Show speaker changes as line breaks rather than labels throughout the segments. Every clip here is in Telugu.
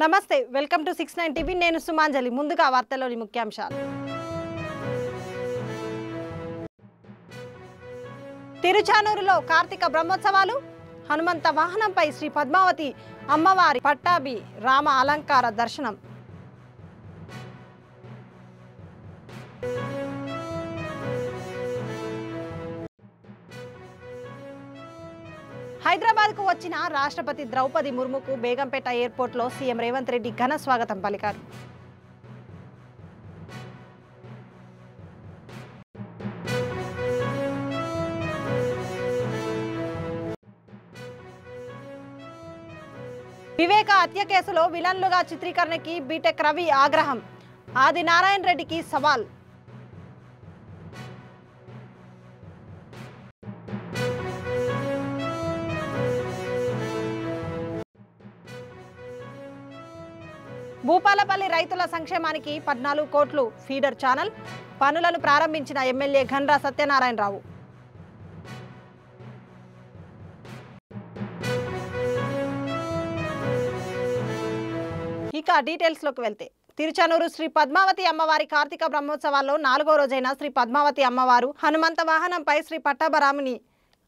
నమస్తే వెల్కమ్ టు 69 టీవీ నేను సుమాంజలి ముందుగా వార్తల్లోని ముఖ్యాంశాలు తిరుచానూరులో కార్తీక బ్రహ్మోత్సవాలు హనుమంత వాహనంపై శ్రీ పద్మావతి అమ్మవారి పట్టాభి రామ అలంకార దర్శనం హైదరాబాద్ కు వచ్చిన రాష్ట్రపతి ద్రౌపది ముర్ముకు బేగంపేట ఎయిర్పోర్ట్ లో సీఎం రేవంత్ రెడ్డి ఘన స్వాగతం పలికారు. వివేక హత్య కేసులో విలన్లుగా చిత్రీకరణకి బీటెక్ రవి ఆగ్రహం, ఆది నారాయణ రెడ్డికి సవాల్. భూపాలపల్లి రైతుల సంక్షేమానికి 14 కోట్లు ఫీడర్ ఛానల్ పనులను ప్రారంభించిన ఎమ్మెల్యే ఘండ్రా సత్యనారాయణరావు. ఇక డీటెయిల్స్ లోకి వెళ్తే తిరుచానూరు శ్రీ పద్మావతి అమ్మవారి కార్తీక బ్రహ్మోత్సవాల్లో 4వ రోజైన శ్రీ పద్మావతి అమ్మవారు హనుమంత వాహనంపై శ్రీ పట్టాభరాముని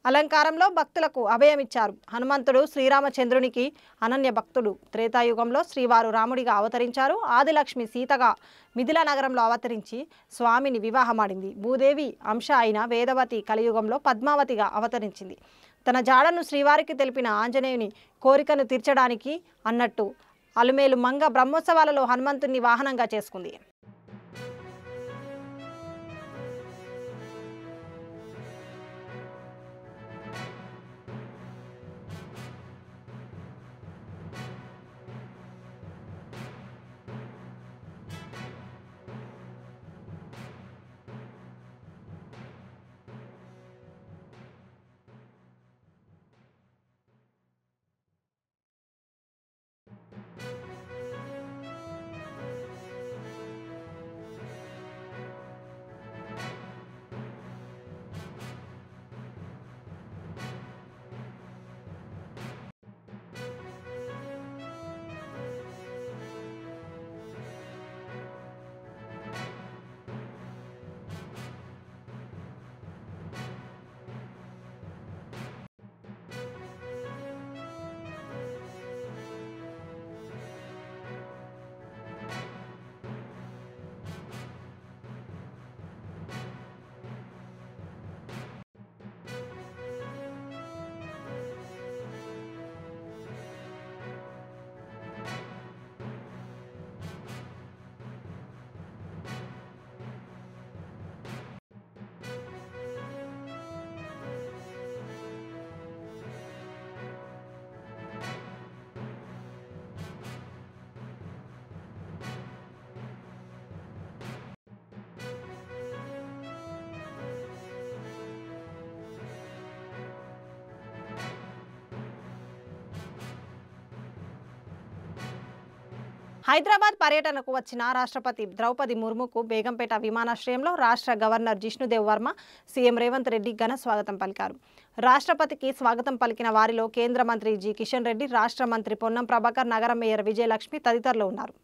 అలంకారంలో భక్తులకు అభయమిచ్చారు. హనుమంతుడు శ్రీరామచంద్రునికి అనన్య భక్తుడు. త్రేతాయుగంలో శ్రీవారు రాముడిగా అవతరించారు. ఆదిలక్ష్మి సీతగా మిథిలా నగరంలో అవతరించి స్వామిని వివాహమాడింది. భూదేవి అంశ అయిన వేదవతి కలియుగంలో పద్మావతిగా అవతరించింది. తన జాడను శ్రీవారికి తెలిపిన ఆంజనేయుని కోరికను తీర్చడానికి అన్నట్టు అలుమేలు మంగ బ్రహ్మోత్సవాలలో హనుమంతుని వాహనంగా చేసుకుంది. హైదరాబాద్ పర్యటనకు వచ్చిన రాష్ట్రపతి ద్రౌపది ముర్ముకు బేగంపేట విమానాశ్రయంలో రాష్ట్ర గవర్నర్ జిష్ణుదేవ్ వర్మ, సీఎం రేవంత్ రెడ్డి ఘన స్వాగతం పలికారు. రాష్ట్రపతికి స్వాగతం పలికిన వారిలో కేంద్ర మంత్రి జి కిషన్ రెడ్డి, రాష్ట్ర మంత్రి పొన్నం ప్రభాకర్, నగర మేయర్ విజయలక్ష్మి తదితరులు ఉన్నారు.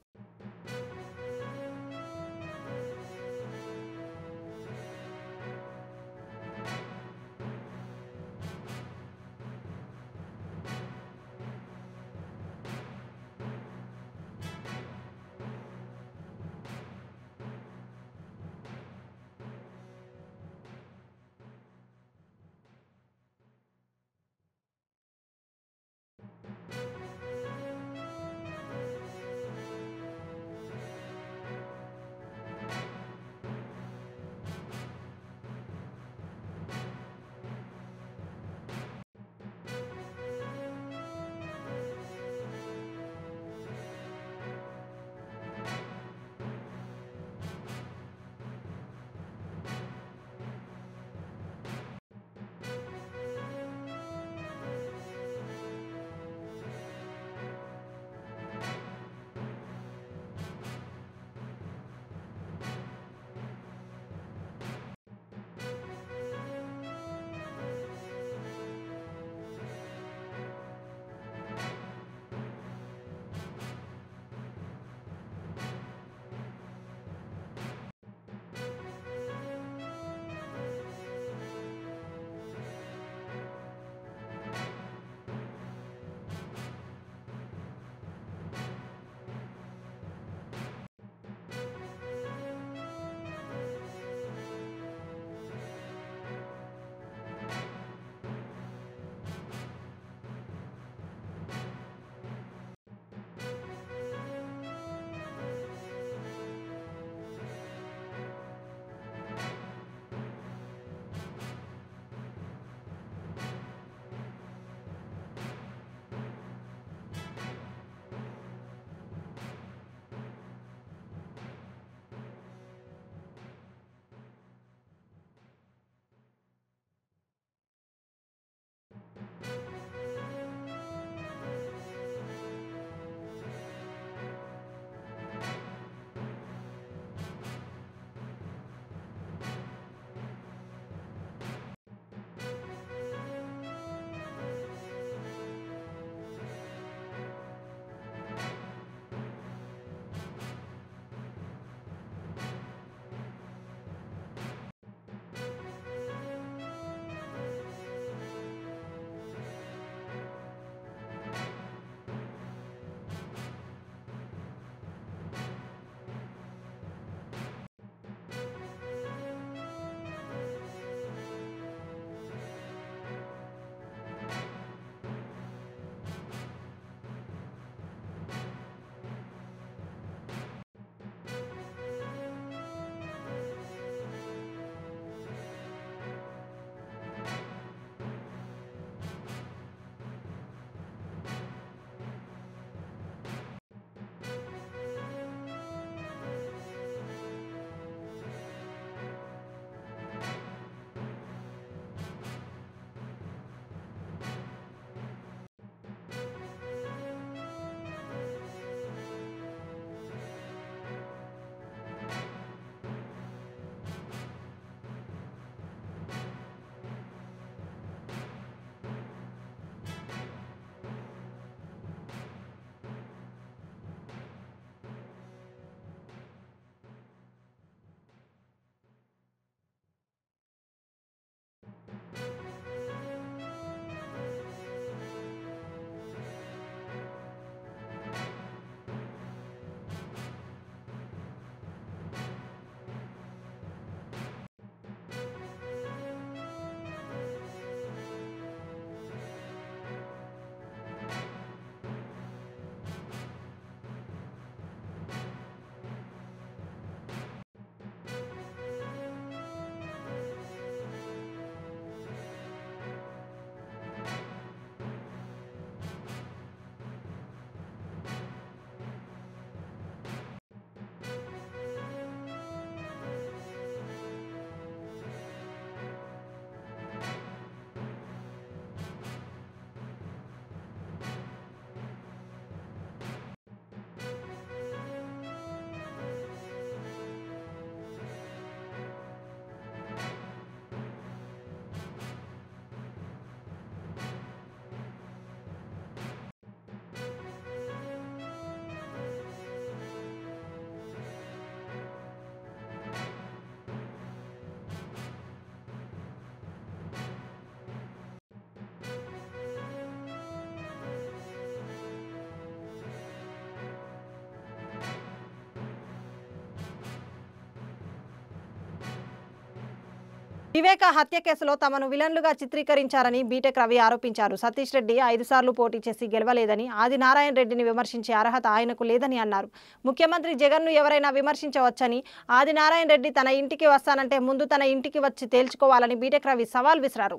వివేక హత్య కేసులో తమను విలన్లుగా చిత్రీకరించారని బీటెక్ రవి ఆరోపించారు. సతీష్ రెడ్డి 5 సార్లు పోటీ చేసి గెలవలేదని, ఆదినారాయణ రెడ్డిని విమర్శించే అర్హత ఆయనకు లేదని అన్నారు. ముఖ్యమంత్రి జగన్ను ఎవరైనా విమర్శించవచ్చని, ఆదినారాయణ రెడ్డి తన ఇంటికి వస్తానంటే ముందు తన ఇంటికి వచ్చి తేల్చుకోవాలని బీటెక్ రవి సవాల్ విసిరారు.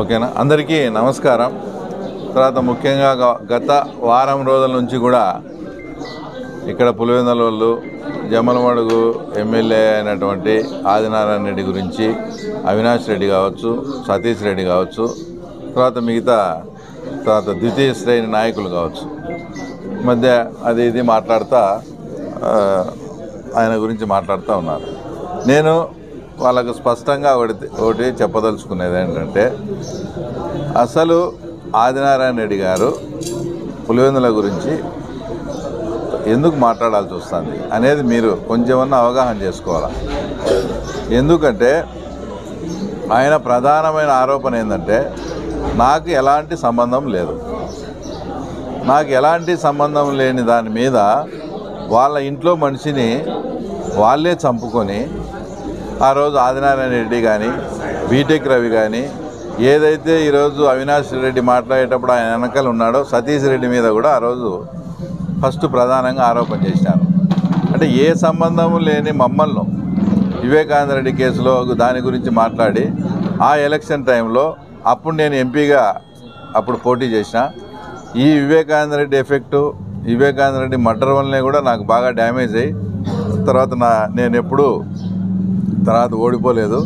ఓకేనా, అందరికీ నమస్కారం. తర్వాత ముఖ్యంగా గత వారం రోజుల నుంచి కూడా ఇక్కడ పులివెందుల జమ్మలమడుగు ఎమ్మెల్యే అయినటువంటి ఆదినారాయణ రెడ్డి గురించి అవినాష్ రెడ్డి కావచ్చు, సతీష్ రెడ్డి కావచ్చు, తర్వాత మిగతా ద్వితీయ శ్రేణి నాయకులు కావచ్చు, మధ్య అది ఇది మాట్లాడుతూ ఆయన గురించి మాట్లాడుతూ ఉన్నారు. నేను వాళ్ళకు స్పష్టంగా ఒకటి చెప్పదలుచుకునేది ఏంటంటే, అసలు ఆదినారాయణ రెడ్డి గారు పులివెందుల గురించి ఎందుకు మాట్లాడాల్సి వస్తుంది అనేది మీరు కొంచెమన్నా అవగాహన చేసుకోవాలి. ఎందుకంటే ఆయన ప్రధానమైన ఆరోపణ ఏంటంటే, నాకు ఎలాంటి సంబంధం లేదు, నాకు ఎలాంటి సంబంధం లేని దాని మీద వాళ్ళ ఇంట్లో మనిషిని వాళ్ళే చంపుకొని ఆ రోజు ఆదినారాయణ రెడ్డి కానీ బీటెక్ రవి కానీ ఏదైతే ఈరోజు అవినాష్ రెడ్డి మాట్లాడేటప్పుడు ఆయన వెనకాల ఉన్నాడో సతీష్ రెడ్డి మీద కూడా ఆ రోజు ఫస్ట్ ప్రధానంగా ఆరోపణ చేశారు. అంటే ఏ సంబంధము లేని మమ్మల్ని వివేకానంద రెడ్డి కేసులో దాని గురించి మాట్లాడి ఆ ఎలక్షన్ టైంలో అప్పుడు నేను ఎంపీగా అప్పుడు పోటీ చేసిన, ఈ వివేకానంద రెడ్డి ఎఫెక్టు వివేకానంద రెడ్డి మర్డర్ వల్లనే కూడా నాకు బాగా డ్యామేజ్ అయ్యి తర్వాత నేను ఎప్పుడూ తర్వాత ఓడిపోలేదు.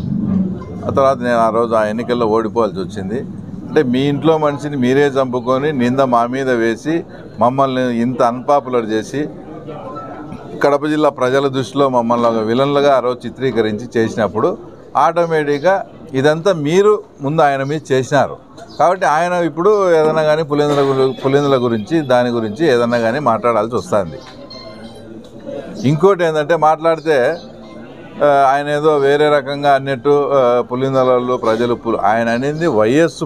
ఆ తర్వాత నేను ఆ రోజు ఆ ఎన్నికల్లో ఓడిపోవాల్సి వచ్చింది. అంటే మీ ఇంట్లో మనిషిని మీరే చంపుకొని నింద మా మీద వేసి మమ్మల్ని ఇంత అన్పాపులర్ చేసి కడప జిల్లా ప్రజల దృష్టిలో మమ్మల్ని ఒక విలన్లుగా ఆ రోజు చిత్రీకరించి చేసినప్పుడు ఆటోమేటిక్గా ఇదంతా మీరు ముందు ఆయన మీద చేసినారు. కాబట్టి ఆయన ఇప్పుడు ఏదైనా కానీ పులివెందుల గురించి దాని గురించి ఏదన్నా కానీ మాట్లాడాల్సి వస్తుంది. ఇంకోటి ఏంటంటే, మాట్లాడితే ఆయన ఏదో వేరే రకంగా అన్నట్టు పులివెందులలో ప్రజలు ఆయన అనేది వైఎస్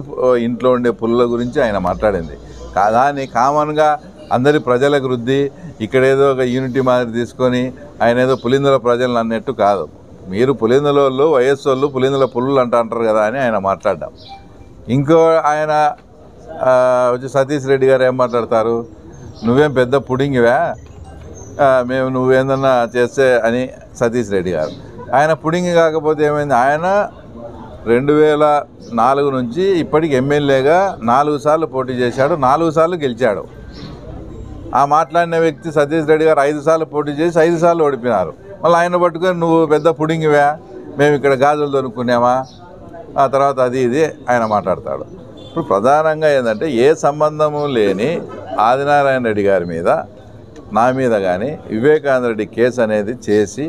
ఇంట్లో ఉండే పుల్ల గురించి ఆయన మాట్లాడింది కానీ కామన్గా అందరి ప్రజలకు వృద్ధి ఇక్కడేదో ఒక యూనిటీ మాదిరి తీసుకొని ఆయన ఏదో పులివెందుల ప్రజలను అన్నట్టు కాదు. మీరు పులివెందుల వాళ్ళు వైఎస్ వాళ్ళు పులివెందుల పుల్లులు అంటారు కదా అని ఆయన మాట్లాడ్డాం. ఇంకో ఆయన వచ్చి సతీష్ రెడ్డి గారు ఏం మాట్లాడతారు, నువ్వేం పెద్ద పుడింగివా, మేము నువ్వేందన్నా చేస్తే అని సతీష్ రెడ్డి గారు. ఆయన పుడింగి కాకపోతే ఏమైంది, ఆయన 2004 నుంచి ఇప్పటికి ఎమ్మెల్యేగా 4 సార్లు పోటీ చేశాడు, 4 సార్లు గెలిచాడు. ఆ మాట్లాడిన వ్యక్తి సతీష్ రెడ్డి గారు 5 సార్లు పోటీ చేసి 5 సార్లు ఓడిపోయినారు. మళ్ళీ ఆయన పట్టుకొని నువ్వు పెద్ద పుడింగివా, మేము ఇక్కడ గాజులు దొరుకునేమా, ఆ తర్వాత అది ఇది ఆయన మాట్లాడతాడు. ఇప్పుడు ప్రధానంగా ఏంటంటే, ఏ సంబంధము లేని ఆదినారాయణ రెడ్డి గారి మీద నా మీద కానీ వివేకానంద రెడ్డి కేసు అనేది చేసి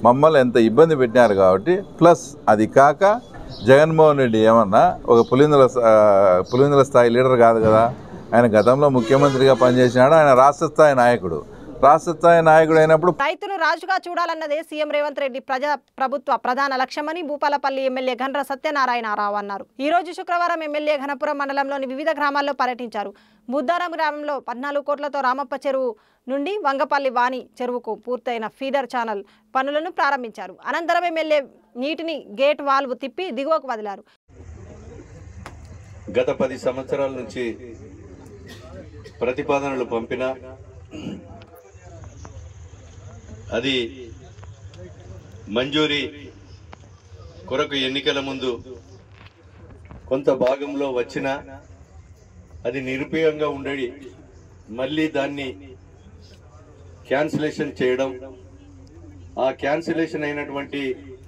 మమ్మల్ని ఎంత ఇబ్బంది పెట్టినారు. కాబట్టి ప్లస్ అది కాక జగన్మోహన్ రెడ్డి ఏమన్నా ఒక పులివెందుల స్థాయి లీడర్ కాదు కదా, ఆయన గతంలో ముఖ్యమంత్రిగా పనిచేసినాడు, ఆయన రాష్ట్ర స్థాయి నాయకుడు. రాష్ట్ర స్థాయి నాయకుడు అయినప్పుడు
రైతును రాజుగా చూడాలన్నదే సీఎం రేవంత్ రెడ్డి ప్రభుత్వ ప్రధాన లక్ష్యమని భూపాలపల్లి ఎమ్మెల్యే గండ్ర సత్యనారాయణరావు అన్నారు. ఈ రోజు శుక్రవారం ఎమ్మెల్యే ఘనపురం మండలంలోని వివిధ గ్రామాల్లో పర్యటించారు. బుద్దారం గ్రామంలో 14 కోట్లతో రామప్ప చెరువు నుండి వంగపల్లి వాణి చెరువుకు పూర్తయిన ఫీడర్ ఛానల్ పనులను ప్రారంభించారు. అనంతరం ఎమ్మెల్యే నీటిని గేట్ వాల్వ్ తిప్పి దిగువకు వదిలారు.
గత 10 సంవత్సరాల నుంచి ప్రతిపాదనలు పంపిన అది మంజూరీ కొరకు ఎన్నికల ముందు కొంత భాగంలో వచ్చిన అది నిరుపయోగంగా ఉండేది, మళ్ళీ దాన్ని క్యాన్సిలేషన్ చేయడం, ఆ క్యాన్సిలేషన్ అయినటువంటి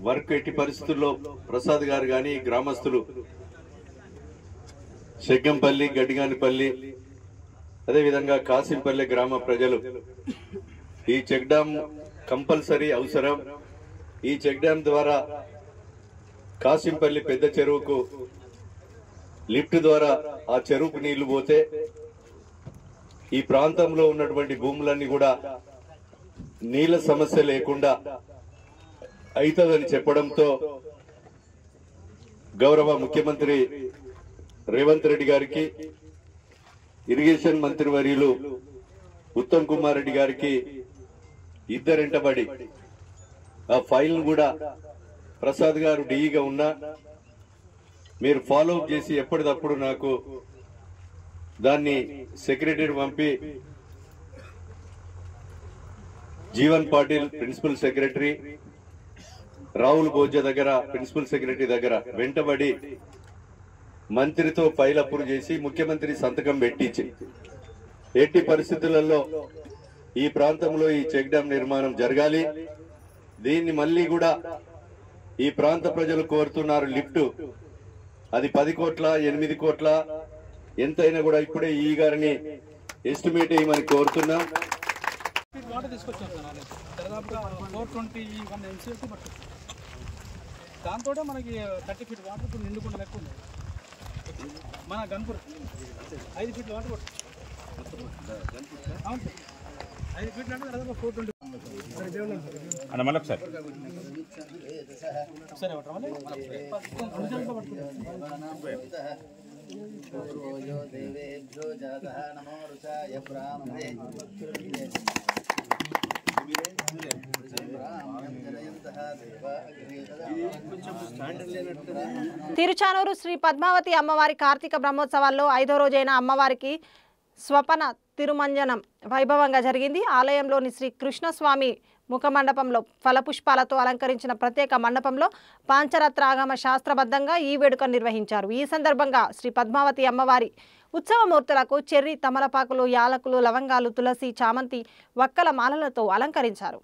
వర్క్ ఎట్టి పరిస్థితుల్లో ప్రసాద్ గారు కానీ గ్రామస్తులు శెగ్గంపల్లి, గడ్డిగానిపల్లి, అదేవిధంగా కాసింపల్లి గ్రామ ప్రజలు ఈ చెక్ డ్యామ్ కంపల్సరీ అవసరం. ఈ చెక్ డ్యామ్ ద్వారా కాసింపల్లి పెద్ద చెరువుకు లిఫ్ట్ ద్వారా ఆ చెరువుకు నీళ్లు పోతే ఈ ప్రాంతంలో ఉన్నటువంటి భూములన్నీ కూడా నీళ్ల సమస్య లేకుండా అవుతుందని చెప్పడంతో గౌరవ ముఖ్యమంత్రి రేవంత్ రెడ్డి గారికి, ఇరిగేషన్ మంత్రివర్యులు ఉత్తమ్ కుమార్ రెడ్డి గారికి ఇద్దరింటబడి ఆ ఫైల్ను కూడా ప్రసాద్ గారు డిఈగా ఉన్నా మీరు ఫాలో అప్ చేసి ఎప్పటికప్పుడు నాకు దాన్ని సెక్రటరీ పంపి జీవన్ పాటిల్ ప్రిన్సిపల్ సెక్రటరీ, రాహుల్ భోజా దగ్గర ప్రిన్సిపల్ సెక్రటరీ దగ్గర వెంటబడి మంత్రితో ఫైల్ అప్రూవ్ చేసి ముఖ్యమంత్రి సంతకం పెట్టించి ఎట్టి పరిస్థితులలో ఈ ప్రాంతంలో ఈ చెక్ డ్యాం నిర్మాణం జరగాలి. దీన్ని మళ్ళీ కూడా ఈ ప్రాంత ప్రజలు కోరుతున్నారు లిఫ్ట్, అది 10 కోట్ల 8 కోట్ల ఎంతైనా కూడా ఇప్పుడే ఈ గారిని ఎస్టిమేట్ చేయమని కోరుతున్నాం.
వాటర్ తీసుకొచ్చాం సార్ దాదాపుగా 421 MCF పడుతుంది. దాంతో మనకి 30 ఫీట్ వాటర్ ఇప్పుడు నిండుకుండా లెక్క ఉంది. మన గన్పూర్ 5 ఫీట్ల వాటర్ పడుతుంది. అవును సార్, 5 ఫీట్లు అంటే దాదాపు 420.
అన్న మళ్ళీ ఒకసారి
సరే
తిరుచానూరు శ్రీ పద్మావతి అమ్మవారి కార్తీక బ్రహ్మోత్సవాల్లో 5వ రోజైన అమ్మవారికి స్వపన తిరుమంజనం వైభవంగా జరిగింది. ఆలయంలోని శ్రీ కృష్ణస్వామి ముఖమండపంలో ఫలపుష్పాలతో అలంకరించిన ప్రత్యేక మండపంలో పాంచరత్రాగమ శాస్త్రబద్ధంగా ఈ వేడుక నిర్వహించారు. ఈ సందర్భంగా శ్రీ పద్మావతి అమ్మవారి ఉత్సవమూర్తులకు చెర్రీ, తమలపాకులు, యాలకులు, లవంగాలు, తులసి, చామంతి, వక్కల మాలలతో అలంకరించారు.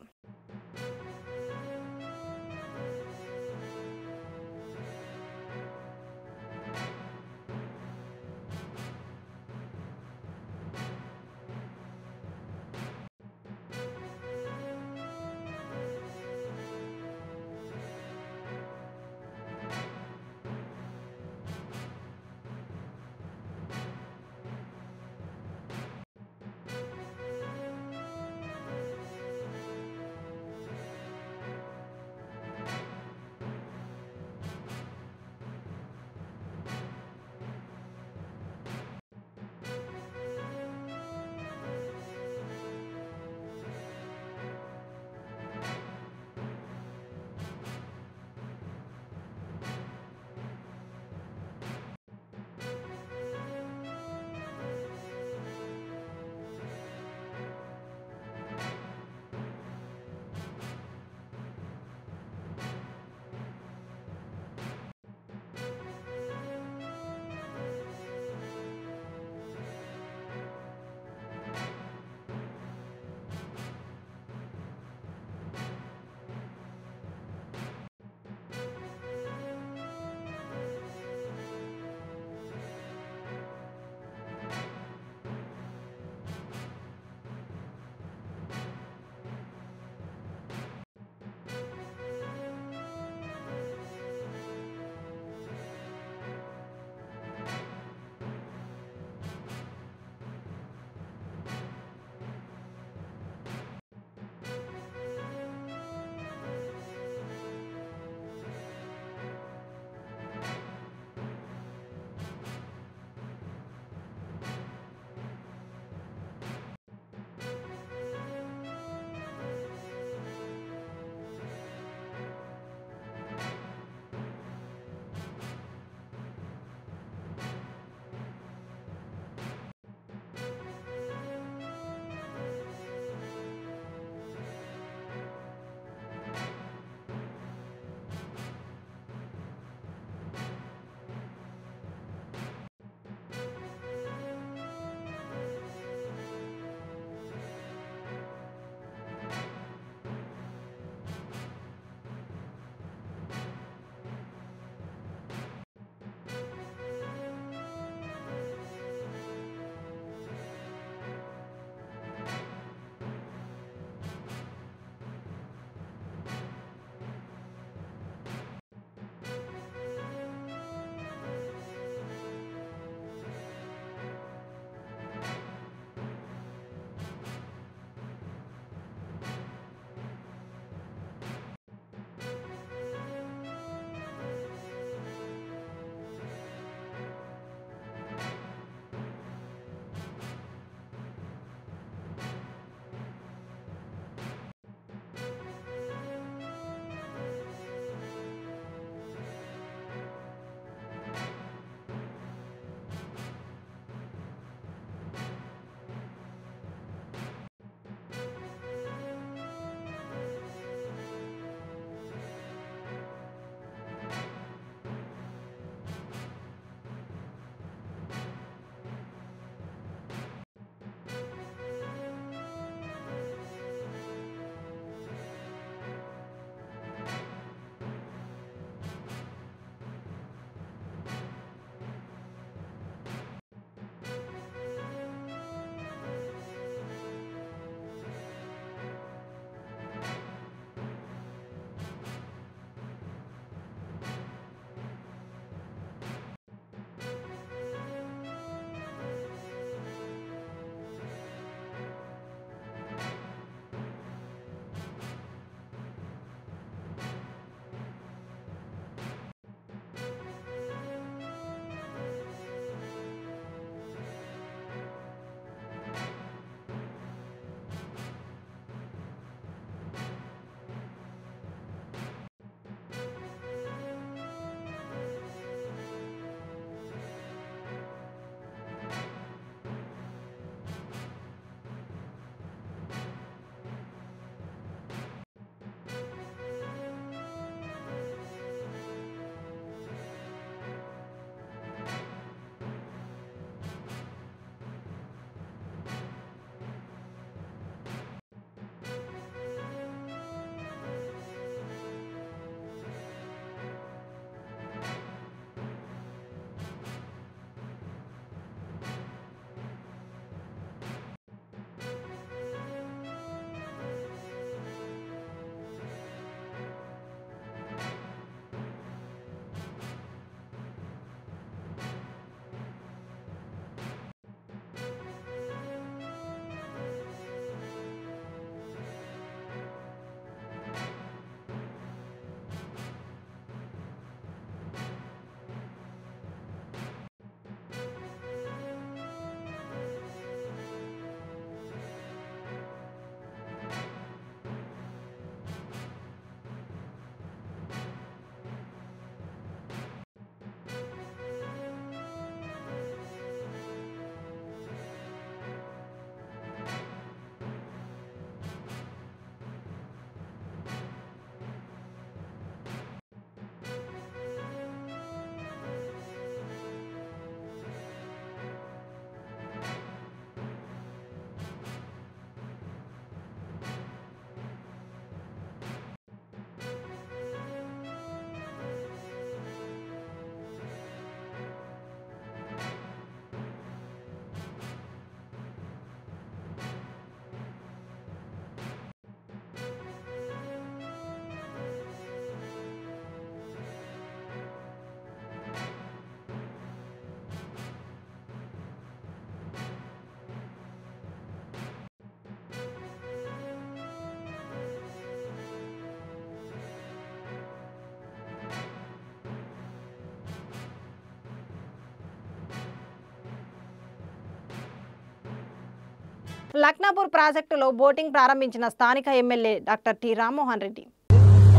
లక్నాపూర్ ప్రాజెక్టులో బోటింగ్ ప్రారంభించిన స్థానిక MLA doctor T Rammohan Reddy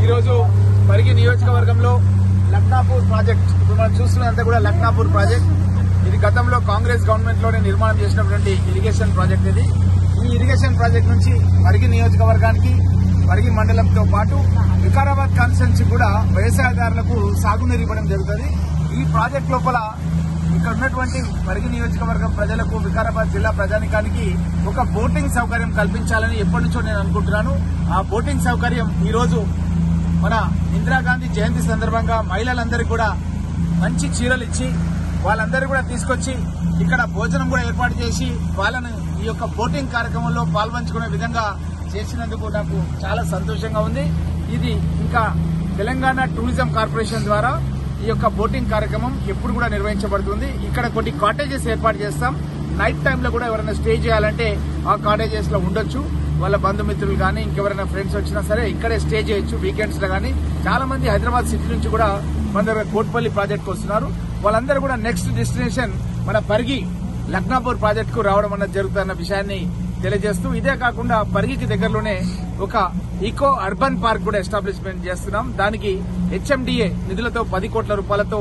ఈరోజు పరిగి నియోజకవర్గంలో లక్నాపూర్ ప్రాజెక్ట్ ఇప్పుడు మనం చూస్తున్నదంతా కూడా లక్నాపూర్ ప్రాజెక్ట్. ఇది గతంలో కాంగ్రెస్ గవర్నమెంట్ లోనే నిర్మాణం చేసినటువంటి ఇరిగేషన్ ప్రాజెక్ట్. ఇది ఈ ఇరిగేషన్ ప్రాజెక్ట్ నుంచి పరిగి నియోజకవర్గానికి పరిగి మండలంతో పాటు వికారాబాద్ కాన్స్టిట్యున్సీ కూడా వ్యవసాయదారులకు సాగునీరు ఇవ్వడం జరుగుతుంది. ఈ ప్రాజెక్ట్ లోపల ఇక్కడ ఉన్నటువంటి పరిగి నియోజకవర్గం ప్రజలకు వికారాబాద్ జిల్లా ప్రజానికానికి ఒక బోటింగ్ సౌకర్యం కల్పించాలని ఎప్పటి నుంచో నేను అనుకుంటున్నాను. ఆ బోటింగ్ సౌకర్యం ఈ రోజు మన ఇందిరాగాంధీ జయంతి సందర్భంగా మహిళలందరికీ కూడా మంచి చీరలు ఇచ్చి వాళ్ళందరూ కూడా తీసుకొచ్చి ఇక్కడ భోజనం కూడా ఏర్పాటు చేసి వాళ్ళను ఈ యొక్క బోటింగ్ కార్యక్రమంలో పాల్పంచుకునే విధంగా చేసినందుకు నాకు చాలా సంతోషంగా ఉంది. ఇది ఇంకా తెలంగాణ టూరిజం కార్పొరేషన్ ద్వారా ఈ యొక్క బోటింగ్ కార్యక్రమం ఎప్పుడు కూడా నిర్వహించబడుతుంది. ఇక్కడ కొన్ని కాటేజెస్ ఏర్పాటు చేస్తాం. నైట్ టైంలో కూడా ఎవరైనా స్టే చేయాలంటే ఆ కాటేజెస్ లో ఉండొచ్చు. వాళ్ళ బంధుమిత్రులు కానీ ఇంకెవరైనా ఫ్రెండ్స్ వచ్చినా సరే ఇక్కడే స్టే చేయొచ్చు వీకెండ్స్ లో కానీ. చాలా మంది హైదరాబాద్ సిటీ నుంచి కూడా మన దగ్గర కోట్పల్లి ప్రాజెక్ట్ కు వస్తున్నారు. వాళ్ళందరూ కూడా నెక్స్ట్ డెస్టినేషన్ మన పరిగి లక్నాపూర్ ప్రాజెక్ట్ కు రావడం అన్నది జరుగుతున్న విషయాన్ని తెలియజేస్తూ, ఇదే కాకుండా పరిగికి దగ్గరలోనే ఒక ఈకో అర్బన్ పార్క్ కూడా ఎస్టాబ్లిష్మెంట్ చేస్తున్నాం. దానికి హెచ్ఎండిఏ నిధులతో 10 కోట్ల రూపాయలతో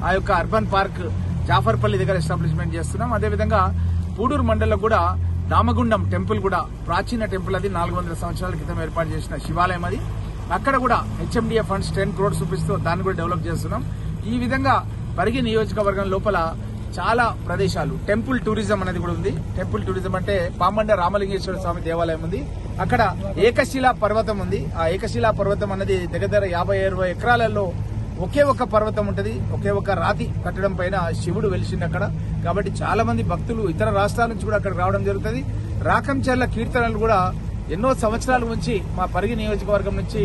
ఆ యొక్క అర్బన్ పార్క్ జాఫర్పల్లి దగ్గర ఎస్టాబ్లిష్మెంట్ చేస్తున్నాం. అదేవిధంగా పూడూరు మండలంలో కూడా దామగుండం టెంపుల్ కూడా ప్రాచీన టెంపుల్, అది 400 సంవత్సరాల క్రితం ఏర్పాటు చేసిన శివాలయం. అది అక్కడ కూడా హెచ్ఎండిఏ ఫండ్స్ 10 crores చూపిస్తూ దాన్ని కూడా డెవలప్ చేస్తున్నాం. ఈ విధంగా పరిగి నియోజకవర్గం లోపల చాలా ప్రదేశాలు టెంపుల్ టూరిజం అనేది కూడా ఉంది. టెంపుల్ టూరిజం అంటే పామండ రామలింగేశ్వర స్వామి దేవాలయం ఉంది. అక్కడ ఏకశిలా పర్వతం ఉంది. ఆ ఏకశిలా పర్వతం అనేది దగ్గర 50-60 ఎకరాలలో ఒకే ఒక పర్వతం ఉంటది. ఒకే ఒక రాతి కట్టడం పైన శివుడు వెలిసింది అక్కడ. కాబట్టి చాలా మంది భక్తులు ఇతర రాష్ట్రాల నుంచి కూడా అక్కడికి రావడం జరుగుతుంది. రాకంచర్ల కీర్తనలు కూడా ఎన్నో సంవత్సరాల నుంచి మా పరిగి నియోజకవర్గం నుంచి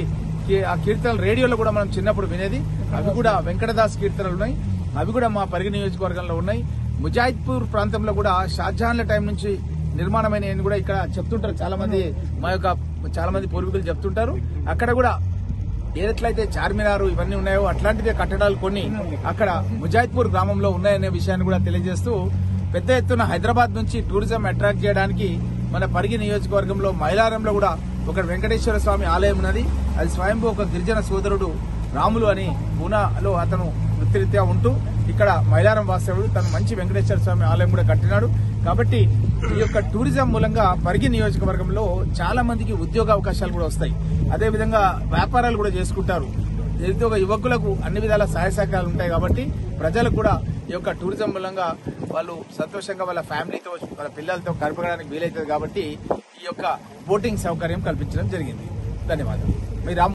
ఆ కీర్తనలు రేడియోలో కూడా మనం చిన్నప్పుడు వినేది. అవి కూడా వెంకటదాస్ కీర్తనలు ఉన్నాయి. అవి కూడా మా పరిగి నియోజకవర్గంలో ఉన్నాయి. ముజాయిద్పూర్ ప్రాంతంలో కూడా షాజహాన్ల టైం నుంచి నిర్మాణమైన కూడా ఇక్కడ చెప్తుంటారు చాలా మంది, మా యొక్క చాలా మంది పూర్వీకులు చెప్తుంటారు. అక్కడ కూడా ఏదట్లయితే చార్మినార్ ఇవన్నీ ఉన్నాయో అట్లాంటిదే కట్టడాలు కొన్ని అక్కడ ముజాయిద్పూర్ గ్రామంలో ఉన్నాయనే విషయాన్ని కూడా తెలియజేస్తూ, పెద్ద ఎత్తున హైదరాబాద్ నుంచి టూరిజం అట్రాక్ట్ చేయడానికి మన పరిగి నియోజకవర్గంలో మైలారంలో కూడా ఒక వెంకటేశ్వర స్వామి ఆలయం ఉన్నది. అది స్వయంభూ ఒక గిరిజన సోదరుడు రాములు అని పూనాలో అతను వృత్తిరీత్యా ఉంటూ ఇక్కడ మైలారం వాస్తవుడు తను మంచి వెంకటేశ్వర స్వామి ఆలయం కూడా కట్టినాడు. కాబట్టి ఈ యొక్క టూరిజం మూలంగా పరిగి నియోజకవర్గంలో చాలా మందికి ఉద్యోగ అవకాశాలు కూడా వస్తాయి. అదేవిధంగా వ్యాపారాలు కూడా చేసుకుంటారు. నిరుద్యోగ యువకులకు అన్ని విధాల సహాయ సహకారాలు ఉంటాయి. కాబట్టి ప్రజలకు కూడా ఈ యొక్క టూరిజం మూలంగా వాళ్ళు సంతోషంగా వాళ్ళ ఫ్యామిలీతో వాళ్ళ పిల్లలతో గడపడానికి వీలవుతుంది. కాబట్టి ఈ యొక్క బోటింగ్ సౌకర్యం కల్పించడం జరిగింది. ధన్యవాదాలు.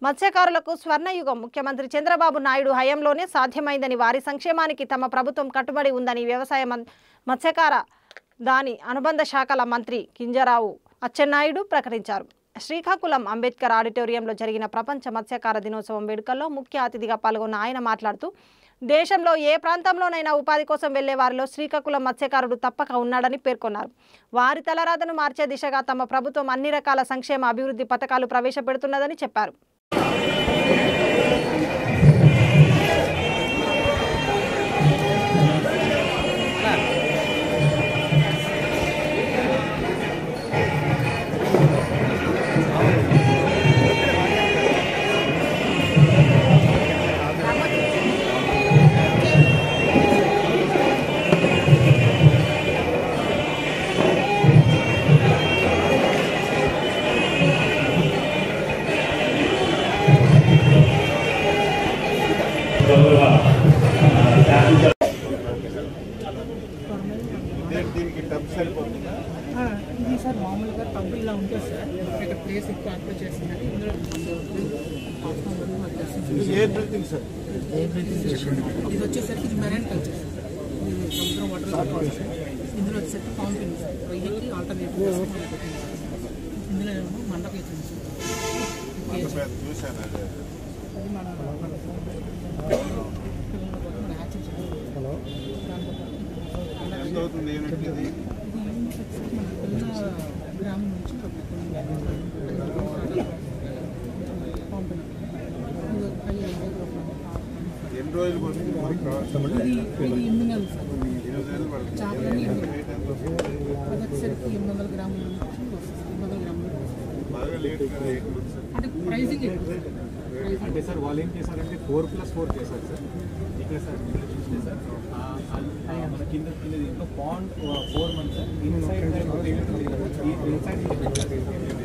మత్స్యకారులకు స్వర్ణయుగం ముఖ్యమంత్రి చంద్రబాబు నాయుడు హయాంలోనే సాధ్యమైందని, వారి సంక్షేమానికి తమ ప్రభుత్వం కట్టుబడి ఉందని వ్యవసాయ మత్స్యకార దాని అనుబంధ శాఖల మంత్రి కింజరావు అచ్చెన్నాయుడు ప్రకటించారు. శ్రీకాకుళం అంబేద్కర్ ఆడిటోరియంలో జరిగిన ప్రపంచ మత్స్యకార దినోత్సవం వేడుకల్లో ముఖ్య అతిథిగా పాల్గొన్న ఆయన మాట్లాడుతూ, దేశంలో ఏ ప్రాంతంలోనైనా ఉపాధి కోసం వెళ్లే వారిలో శ్రీకాకుళం మత్స్యకారుడు తప్పక ఉన్నాడని పేర్కొన్నారు. వారి తలరాతను మార్చే దిశగా తమ ప్రభుత్వం అన్ని రకాల సంక్షేమ అభివృద్ధి పథకాలు ప్రవేశపెడుతున్నదని చెప్పారు.
ఇది సార్ మామూలుగా టబ్బు ఇలా ఉంటుంది సార్. ఇక్కడ ప్లేస్ ఎక్కువ ఆక్యుపై చేస్తుందని ఇందులో ఇది వచ్చేసరికి ఇది మెరైన్ కల్చర్ సార్. ఇది సముద్రం వాటర్. ఇందులో వచ్చేసరికి ఫౌంటైన్ సార్. రొయ్యకి ఆల్టర్నేటివ్ ఇందులో ఏమో మండపం ఇచ్చింది సార్. అది మన గ్రామం నుంచి ఇది 8 నెలలు సార్. చేపలని 8 నెలలు. అది వచ్చేసరికి 800 గ్రాముల నుంచి అంటే ప్రైసింగ్
అంటే సార్ వాళ్ళు ఏం చేశారంటే 4+4 చేశారు సార్. ఇక్కడ సార్ చూస్తే సార్ మన కింద దీంట్లో pond 4 months sir inside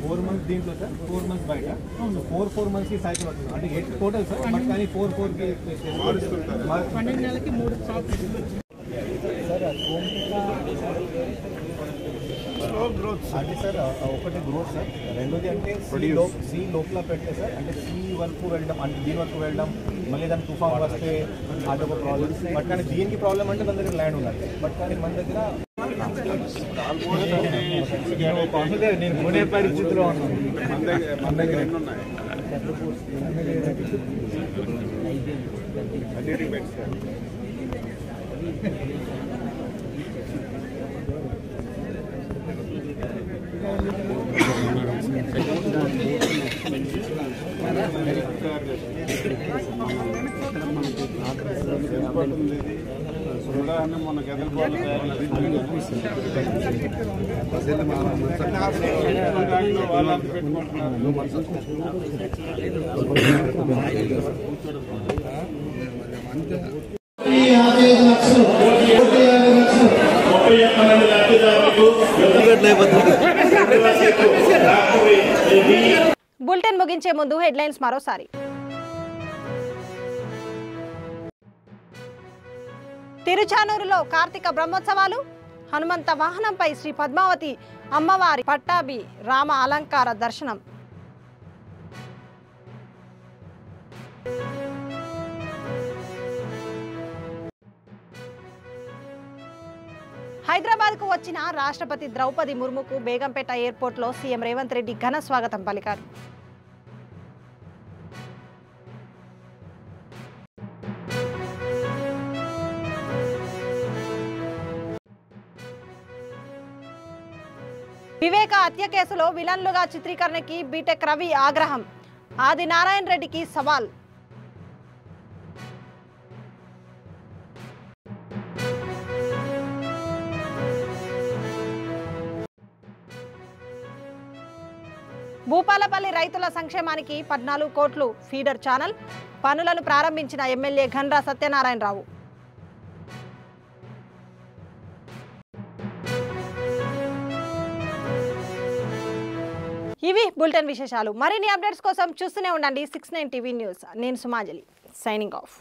4 months దీంట్లో సార్ 4 మంత్స్ బయట 4 మంత్స్కి సైకిల్ వస్తుంది అంటే 8 టోటల్ సార్ బట్ కానీ 4కి
12 నెలలకి 3 షాప్స్
సార్ గ్రోత్ అంటే సార్ ఒకటి గ్రోత్ సార్ రెండోది అంటే సీ లోపల పెడితే సార్ అంటే సీ వరకు వెళ్ళడం అంటే దీని వరకు వెళ్ళడం మళ్ళీ దానికి తుఫాన్ వస్తే అదొక ప్రాబ్లమ్ బట్ కానీ దీనికి ప్రాబ్లం అంటే మన దగ్గర ల్యాండ్ ఉండాలి బట్ కానీ మన దగ్గర నేను కొనే పరిస్థితిలో ఉన్నాను మన దగ్గర మన గదల
బులెటిన్ ముగించే ముందు హెడ్లైన్స్ మరోసారి. తిరుచానూరులో కార్తీక బ్రహ్మోత్సవాలు, హనుమంత వాహనంపై శ్రీ పద్మావతి అమ్మవారి పట్టాభి రామ అలంకార దర్శనం. హైదరాబాద్కు వచ్చిన రాష్ట్రపతి ద్రౌపది ముర్ముకు బేగంపేట ఎయిర్పోర్ట్లో సీఎం రేవంత్ రెడ్డి ఘన స్వాగతం పలికారు. వివేక హత్య కేసులో విలన్లుగా చిత్రీకరణకి బీటెక్ రవి ఆగ్రహం, ఆది నారాయణ రెడ్డికి సవాల్. భూపాలపల్లి రైతుల సంక్షేమానికి 14 కోట్లు ఫీడర్ ఛానల్, పనులను ప్రారంభించిన ఎమ్మెల్యే ఘండ్రా సత్యనారాయణరావు. ఇవి బులెటిన్ విశేషాలు. మరిన్ని అప్డేట్స్ కోసం చూస్తూనే ఉండండి 69 టీవీ న్యూస్. నేను సుమాంజలి, సైనింగ్ ఆఫ్.